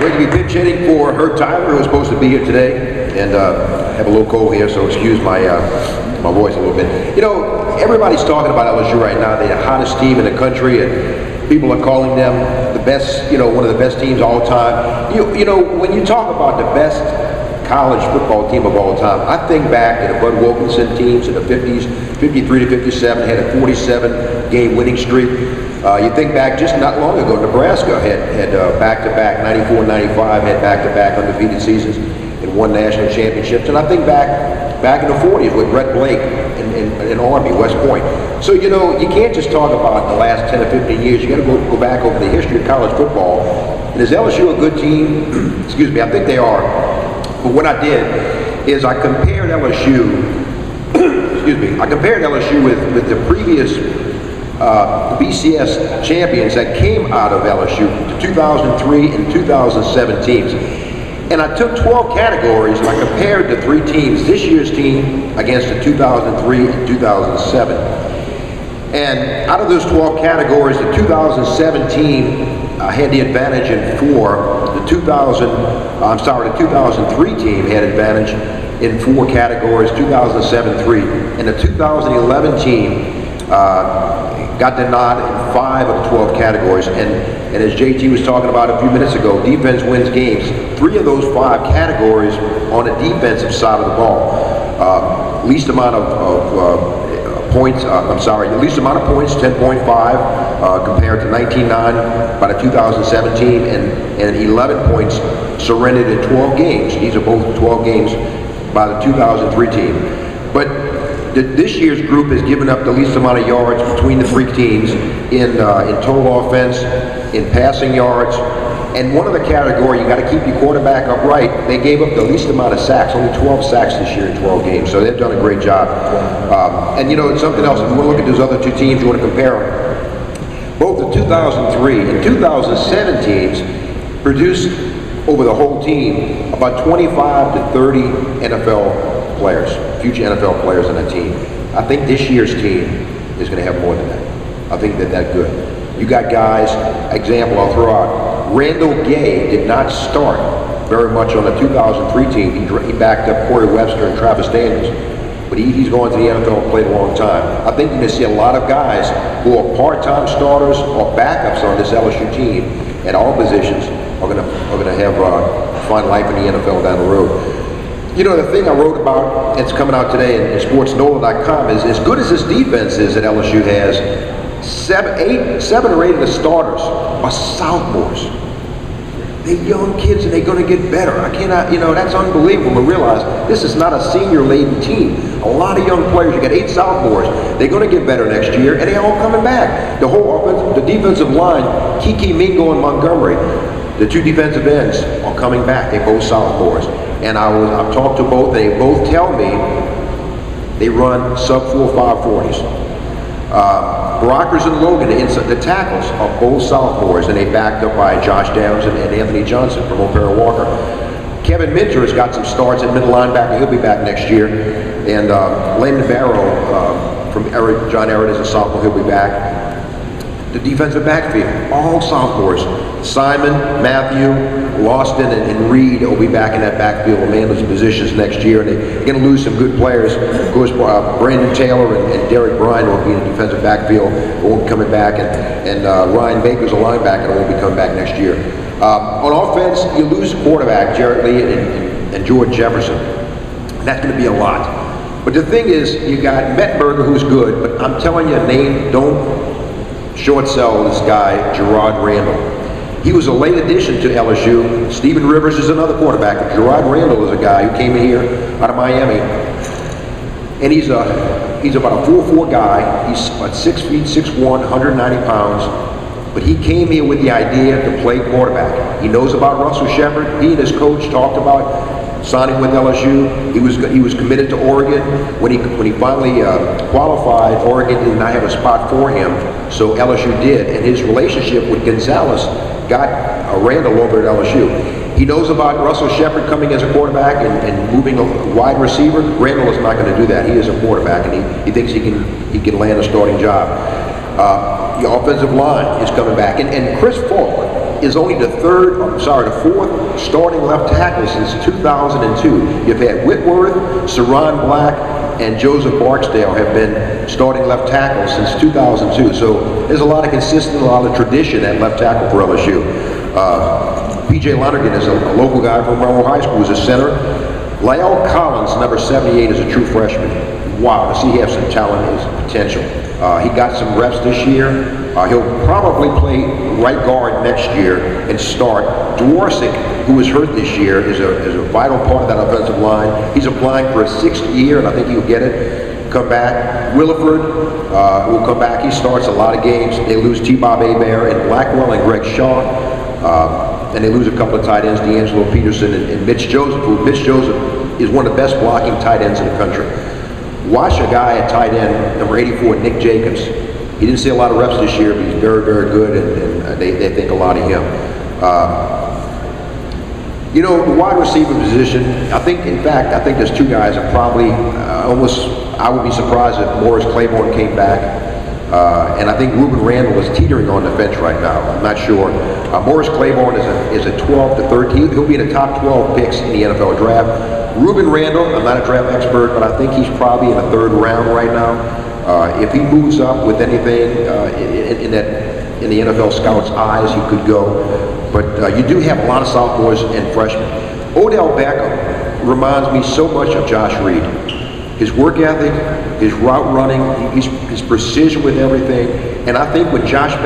Going to be pinch hitting for Herb Tyler, who was supposed to be here today, and I have a little cold here, so excuse my my voice a little bit. You know, everybody's talking about LSU right now. They're the hottest team in the country, and people are calling them the best, you know, one of the best teams all time. You know, when you talk about the best college football team of all time, I think back to the Bud Wilkinson teams in the 50s, 53 to 57, had a 47-game winning streak. You think back just not long ago, Nebraska had back-to-back, 94 and 95, had back-to-back undefeated seasons and won national championships. And I think back in the 40s with Brett Blake and Army, West Point. So, you know, you can't just talk about the last 10 or 15 years. You got to go back over the history of college football. And is LSU a good team? Excuse me, I think they are. But what I did is I compared LSU, excuse me, I compared LSU with the previous BCS champions that came out of LSU, the 2003 and 2007 teams. And I took 12 categories and I compared the three teams, this year's team against the 2003 and 2007. And out of those 12 categories, the 2007 team had the advantage in four. The 2003 team had advantage in four categories, 2007, 3. And the 2011 team got the nod in 5 of the 12 categories. And as JT was talking about a few minutes ago, defense wins games. 3 of those 5 categories on the defensive side of the ball. Least amount of points, the least amount of points, 10.5, compared to 19.9 by the 2017, and 11 points surrendered in 12 games. These are both 12 games by the 2003 team. But this year's group has given up the least amount of yards between the three teams in total offense, in passing yards, and one of the category, you got to keep your quarterback upright. They gave up the least amount of sacks, only 12 sacks this year in 12 games, so they've done a great job. And you know, it's something else, if you want to look at those other two teams, you want to compare them. Both the 2003 and 2007 teams produced over the whole team about 25 to 30 NFL players, future NFL players on that team. I think this year's team is going to have more than that. I think they're that good. You got guys, example I'll throw out, Randall Gay did not start very much on the 2003 team. He backed up Corey Webster and Travis Daniels, but he's going to the NFL and played a long time. I think you're going to see a lot of guys who are part-time starters or backups on this LSU team at all positions are going to have find life in the NFL down the road. You know, the thing I wrote about, it's coming out today in sportsnola.com, is as good as this defense is that LSU has, 7 or 8 of the starters are sophomores. They're young kids and they're going to get better. I cannot, you know, that's unbelievable to realize this is not a senior-laden team. A lot of young players. You got 8 sophomores. They're going to get better next year, and they're all coming back. The whole offense, the defensive line, Kiki Mingo and Montgomery, the 2 defensive ends are coming back. They're both sophomores. And I've talked to both. They both tell me they run sub-4 540s. Brockers and Logan, the tackles, are both sophomores, and they backed up by Josh Downs and Anthony Johnson from O'Para Walker. Kevin Minter has got some starts at middle linebacker. He'll be back next year. And Layman Barrow from John Ehret is a sophomore. He'll be back. The defensive backfield, all sophomores. Simon, Matthew, Lawston, and Reed will be back in that backfield and man those positions next year. And they're going to lose some good players. Of course, Brandon Taylor and Derek Bryan will be in the defensive backfield. Won't be coming back. And Ryan Baker's a linebacker and won't be coming back next year. On offense, you lose quarterback, Jarrett Lee and George Jefferson. And that's going to be a lot. But the thing is, you got Mettenberger, who's good, but I'm telling you, name, don't short sell this guy, Gerard Randall. He was a late addition to LSU. Stephen Rivers is another quarterback. Gerard Randall is a guy who came in here out of Miami. And he's about a 4'4" guy. He's about 6 feet, 6'1", 190 pounds. But he came here with the idea to play quarterback. He knows about Russell Shepard. He and his coach talked about signing with LSU. He was committed to Oregon. When he finally qualified, Oregon did not have a spot for him, so LSU did. And his relationship with Gonzalez got Randall over at LSU. He knows about Russell Shepard coming as a quarterback and moving a wide receiver. Randall is not going to do that. He is a quarterback, and he thinks he can land a starting job. The offensive line is coming back, and Chris Falk is only the fourth starting left tackle since 2002. You've had Whitworth, Saron Black, and Joseph Barksdale have been starting left tackle since 2002. So there's a lot of consistency, a lot of tradition at left tackle for LSU. P.J. Lonergan is a local guy from Monroe High School, who's a center. Lyle Collins, number 78, is a true freshman. Wow, does he have some talent and potential. He got some reps this year. He'll probably play right guard next year and start. Dworsik, who was hurt this year, is a vital part of that offensive line. He's applying for a 6th year, and I think he'll get it. Come back. Williford will come back. He starts a lot of games. They lose T-Bob Hebert and Blackwell and Greg Shaw. And they lose a couple of tight ends, D'Angelo Peterson and Mitch Joseph, who Mitch Joseph is one of the best blocking tight ends in the country. Watch a guy at tight end, number 84, Nick Jacobs. He didn't see a lot of reps this year, but he's very, very good, and they think a lot of him. You know, the wide receiver position, I think there's two guys that probably I would be surprised if Morris Claiborne came back. And I think Ruben Randall is teetering on the fence right now. I'm not sure. Morris Claiborne is a 12 to 13. He'll be in the top 12 picks in the NFL draft. Ruben Randall, I'm not a draft expert, but I think he's probably in the 3rd round right now. If he moves up with anything in the NFL scouts' eyes, he could go. But you do have a lot of sophomores and freshmen. Odell Beckham reminds me so much of Josh Reed. His work ethic, his route running, his precision with everything. And I think when Odell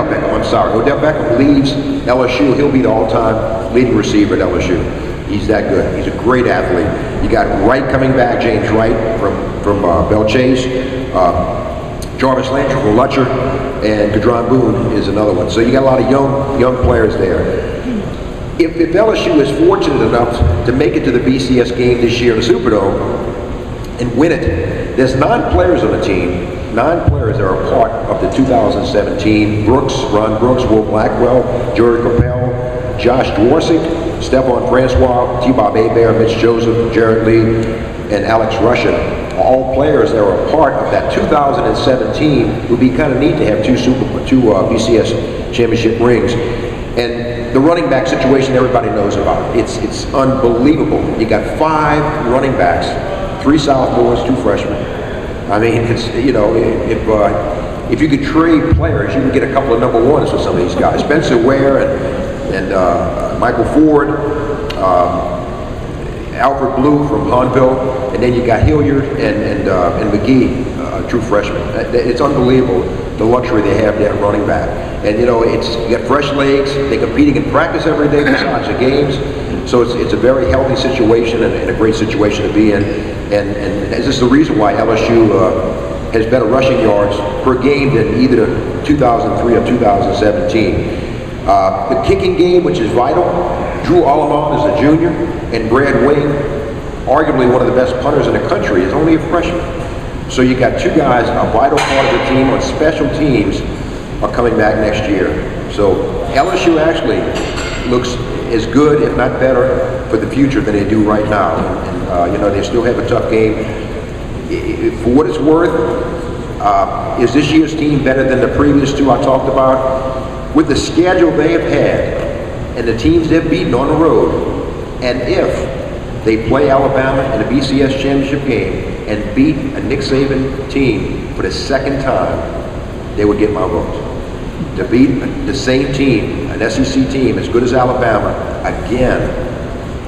Beckham leaves LSU, he'll be the all-time leading receiver at LSU. He's that good. He's a great athlete. You got Wright coming back, James Wright from Bell Chase. Jarvis Landry from Lutcher, and Gadron Boone is another one. So you got a lot of young players there. If LSU is fortunate enough to make it to the BCS game this year in the Superdome and win it, there's 9 players on the team, 9 players that are a part of the 2017 Ron Brooks, Will Blackwell, Joey Capel, Josh Dworsik, Stephon Francois, T-Bob Hebert, Mitch Joseph, Jared Lee, and Alex Russian. All players that are a part of that 2017. It would be kind of neat to have two BCS championship rings. And the running back situation everybody knows about. It's unbelievable. You got 5 running backs, 3 sophomores, 2 freshmen. I mean, it's, you know, if you could trade players, you could get a couple of number 1s with some of these guys. Spencer Ware and Michael Ford, Alfred Blue from Hahnville, and then you got Hilliard and McGee, true freshman. It's unbelievable the luxury they have there at running back. And you know, you got fresh legs. They're competing in practice every day besides the games. So it's a very healthy situation and a great situation to be in. And this is the reason why LSU has better rushing yards per game than either 2003 or 2017. The kicking game, which is vital. Drew Allamont is a junior, and Brad Wing, arguably one of the best punters in the country, is only a freshman. So you got 2 guys, a vital part of the team on special teams, are coming back next year. So LSU actually looks as good, if not better, for the future than they do right now. And you know, they still have a tough game. For what it's worth, is this year's team better than the previous 2 I talked about? With the schedule they have had and the teams they've beaten on the road, and if they play Alabama in a BCS championship game and beat a Nick Saban team for the 2nd time, they would get my vote. To beat the same team, an SEC team as good as Alabama, again,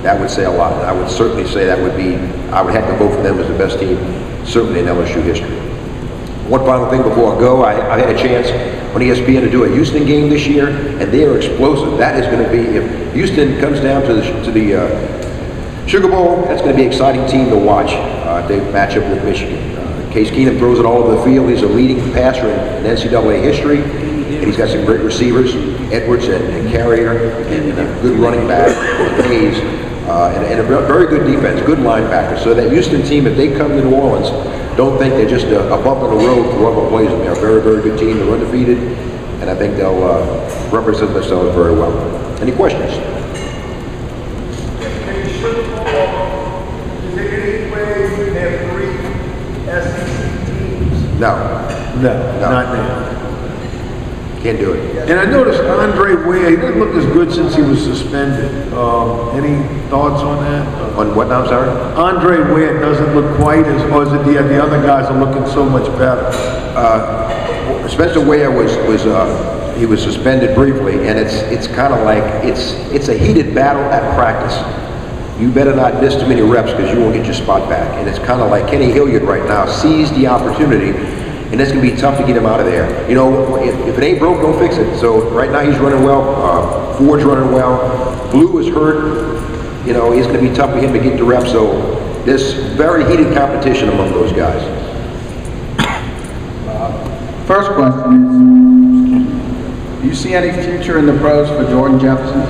that would say a lot. And I would certainly say I would have to vote for them as the best team, certainly in LSU history. One final thing before I go, I had a chance on ESPN to do a Houston game this year, and they are explosive. That is going to be, if Houston comes down to the Sugar Bowl, that's going to be an exciting team to watch. They match up with Michigan. Case Keenum throws it all over the field. He's a leading passer in NCAA history, and he's got some great receivers, Edwards and Carrier, and a good running back, Hayes, and a very good defense, good linebacker. So that Houston team, if they come to New Orleans, don't think they're just a bump in the road for whoever plays them. They're a very, very good team. They're undefeated, and I think they'll represent themselves very well. Any questions? No, not now. Can't do it. And I noticed Andre Ware, he didn't look as good since he was suspended. Any thoughts on that? On what now, I'm sorry? Andre Ware doesn't look quite as, or is it the other guys are looking so much better? Spencer Ware he was suspended briefly, and it's kind of like it's a heated battle at practice. You better not miss too many reps because you won't get your spot back. And it's kind of like Kenny Hilliard right now seized the opportunity, and it's going to be tough to get him out of there. You know, if it ain't broke, don't fix it. So right now he's running well. Ford's running well. Blue is hurt. You know, it's going to be tough for him to get the reps. So there's very heated competition among those guys. First question is, do you see any future in the pros for Jordan Jefferson?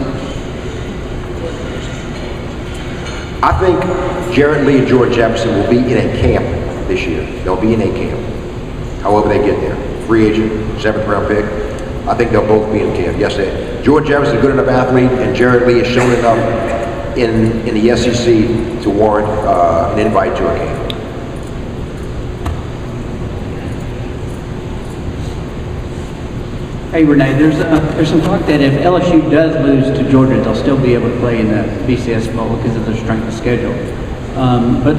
I think Jarrett Lee and Jordan Jefferson will be in a camp this year. They'll be in a camp, however they get there. Free agent, 7th round pick. I think they'll both be in camp. Yes, Jordan Jefferson is a good enough athlete, and Jarrett Lee has shown enough in the SEC to warrant an invite to a camp. Hey Rene, there's some talk that if LSU does lose to Georgia, they'll still be able to play in the BCS Bowl because of their strength of schedule. But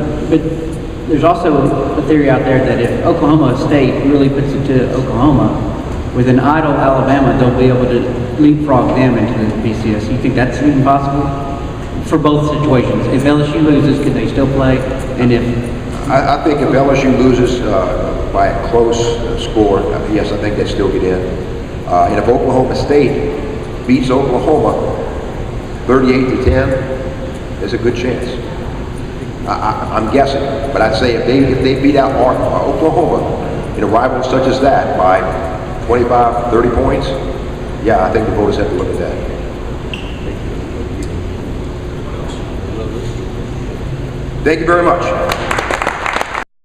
there's also a theory out there that if Oklahoma State really puts it to Oklahoma, with an idle Alabama, they'll be able to leapfrog them into the BCS. You think that's even possible for both situations? If LSU loses, can they still play? And if I think if LSU loses by a close score, yes, I think they still get in. And if Oklahoma State beats Oklahoma 38-10, there's a good chance. I'm guessing, but I'd say if they beat out Oklahoma in a rival such as that by 25, 30 points, yeah, I think the voters have to look at that. Thank you very much.